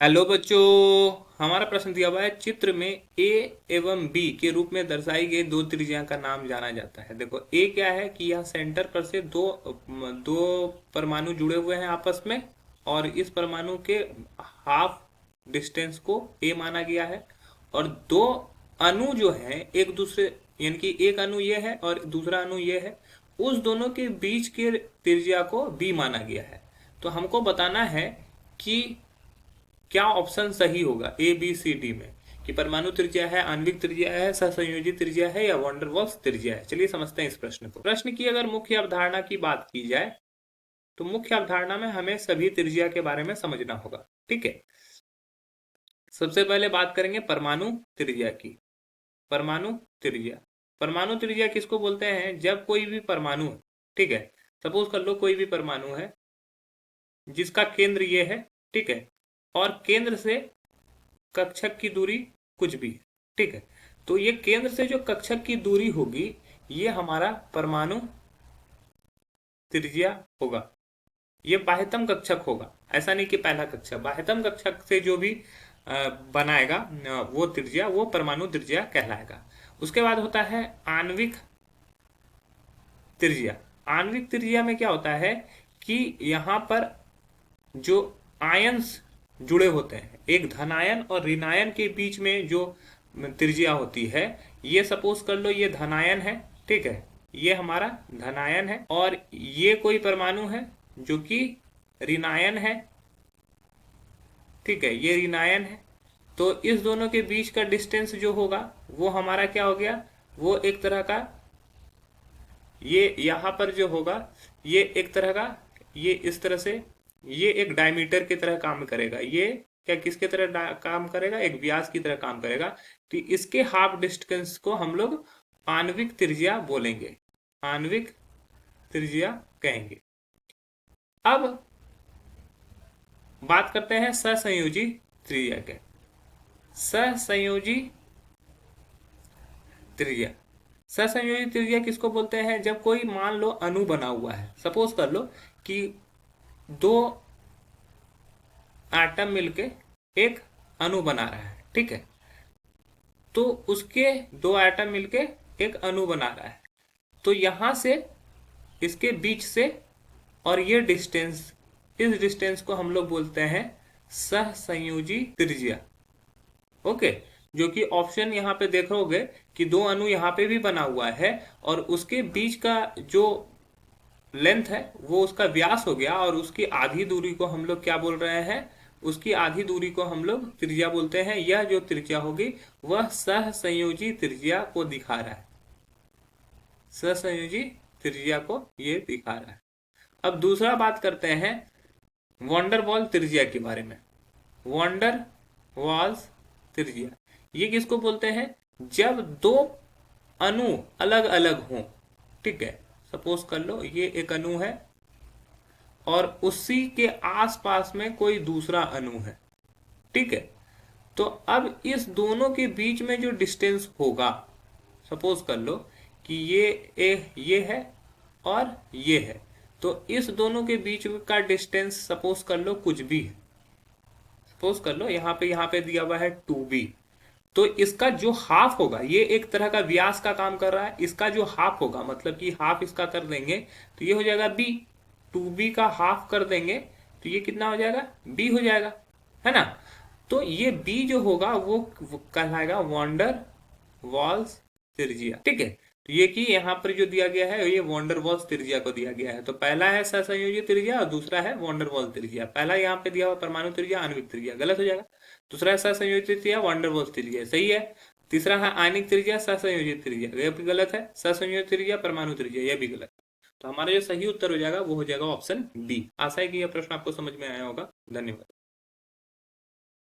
Hello बच्चों। हमारा प्रश्न दिया हुआ है, चित्र में ए एवं बी के रूप में दर्शाई गई दो त्रिज्या का नाम जाना जाता है। देखो ए क्या है कि यह सेंटर पर से दो दो परमाणु जुड़े हुए हैं आपस में, और इस परमाणु के हाफ डिस्टेंस को ए माना गया है। और दो अणु जो है एक दूसरे, यानी कि एक अणु ये है और दूसरा अणु ये है, उस दोनों के बीच के त्रिज्या को बी माना गया है। तो हमको बताना है कि क्या ऑप्शन सही होगा ए बी सी डी में, कि परमाणु त्रिज्या है, आणविक त्रिज्या है, सहसंयोजी त्रिज्या है, या वॉन्डरवॉल्स त्रिज्या है। चलिए समझते हैं इस प्रश्न को। प्रश्न की अगर मुख्य अवधारणा की बात की जाए तो मुख्य अवधारणा में हमें सभी त्रिज्या के बारे में समझना होगा। ठीक है, सबसे पहले बात करेंगे परमाणु त्रिज्या की। परमाणु त्रिज्या, परमाणु त्रिज्या किसको बोलते हैं? जब कोई भी परमाणु, ठीक है, सपोज कर लो कोई भी परमाणु है जिसका केंद्र ये है, ठीक है, और केंद्र से कक्षक की दूरी कुछ भी है, ठीक है, तो ये केंद्र से जो कक्षक की दूरी होगी ये हमारा परमाणु त्रिज्या होगा। ये बाह्यतम कक्षक होगा, ऐसा नहीं कि पहला कक्षक, बाह्यतम कक्षक से जो भी बनाएगा वो त्रिज्या, वो परमाणु त्रिज्या कहलाएगा। उसके बाद होता है आणविक त्रिज्या। आणविक त्रिज्या में क्या होता है कि यहाँ पर जो आयंस जुड़े होते हैं, एक धनायन और ऋणायन के बीच में जो त्रिज्या होती है, ये सपोज कर लो ये धनायन है, ठीक है, ये हमारा धनायन है, और ये कोई परमाणु है जो कि ऋणायन है, ठीक है, ये ऋणायन है। तो इस दोनों के बीच का डिस्टेंस जो होगा वो हमारा क्या हो गया, वो एक तरह का, ये यहाँ पर जो होगा ये एक तरह का, ये इस तरह से, ये एक डायमीटर की तरह काम करेगा। ये क्या किसके तरह काम करेगा? एक व्यास की तरह काम करेगा। तो इसके हाफ डिस्टेंस को हम लोग आणविक त्रिज्या बोलेंगे, आणविक त्रिज्या कहेंगे। अब बात करते हैं सहसंयोजी त्रिज्या के। सहसंयोजी त्रिज्या, सहसंयोजी त्रिज्या किसको बोलते हैं? जब कोई मान लो अणु बना हुआ है, सपोज कर लो कि दो एटम मिलके एक अणु बना रहा है, ठीक है, तो उसके दो एटम मिलके एक अणु बना रहा है, तो यहां से इसके बीच से और ये डिस्टेंस, इस डिस्टेंस को हम लोग बोलते हैं सहसंयोजी त्रिज्या। ओके, जो कि ऑप्शन यहाँ पे देखोगे कि दो अणु यहाँ पे भी बना हुआ है और उसके बीच का जो लेंथ है वो उसका व्यास हो गया, और उसकी आधी दूरी को हम लोग क्या बोल रहे हैं? उसकी आधी दूरी को हम लोग त्रिज्या बोलते हैं। यह जो त्रिज्या होगी वह सहसंयोजी त्रिज्या को दिखा रहा है, सहसंयोजी त्रिज्या को ये दिखा रहा है। अब दूसरा बात करते हैं वॉन्डरवॉल त्रिज्या के बारे में। वॉन्डर वॉल्स त्रिज्या, ये किसको बोलते हैं? जब दो अणु अलग अलग हों, ठीक है, सपोज कर लो ये एक अणु है और उसी के आसपास में कोई दूसरा अणु है, ठीक है, तो अब इस दोनों के बीच में जो डिस्टेंस होगा, सपोज कर लो कि ये है और ये है, तो इस दोनों के बीच का डिस्टेंस सपोज कर लो कुछ भी है, सपोज कर लो यहाँ पे दिया हुआ है 2b, तो इसका जो हाफ होगा, ये एक तरह का व्यास का काम कर रहा है, इसका जो हाफ होगा मतलब कि हाफ इसका कर देंगे तो ये हो जाएगा b, 2b का हाफ कर देंगे तो ये कितना हो जाएगा? b हो जाएगा, है ना। तो ये b जो होगा वो कहलाएगा वॉन्डर वॉल्स त्रिज्या, ठीक है। तो ये कि यहाँ पर जो दिया गया है ये वॉन्डर वॉल्स त्रिज्या को दिया गया है। तो पहला है सहसंयोजी त्रिज्या और दूसरा है वॉन्डर वॉल्स त्रिज्या। पहला यहाँ पे दिया हुआ परमाणु त्रिज्या, आणविक त्रिज्या, गलत हो जाएगा। दूसरा है सहसंयोजी त्रिज्या, वॉन्डर वॉल्स त्रिज्या, सही है। तीसरा है आयनिक त्रिज्या, सहसंयोजी त्रिज्या, यह भी गलत है। सहसंयोजी त्रिज्या, परमाणु त्रिज्या, यह भी गलत है। तो हमारा जो सही उत्तर हो जाएगा वो हो जाएगा ऑप्शन बी। आशा है कि यह प्रश्न आपको समझ में आया होगा। धन्यवाद।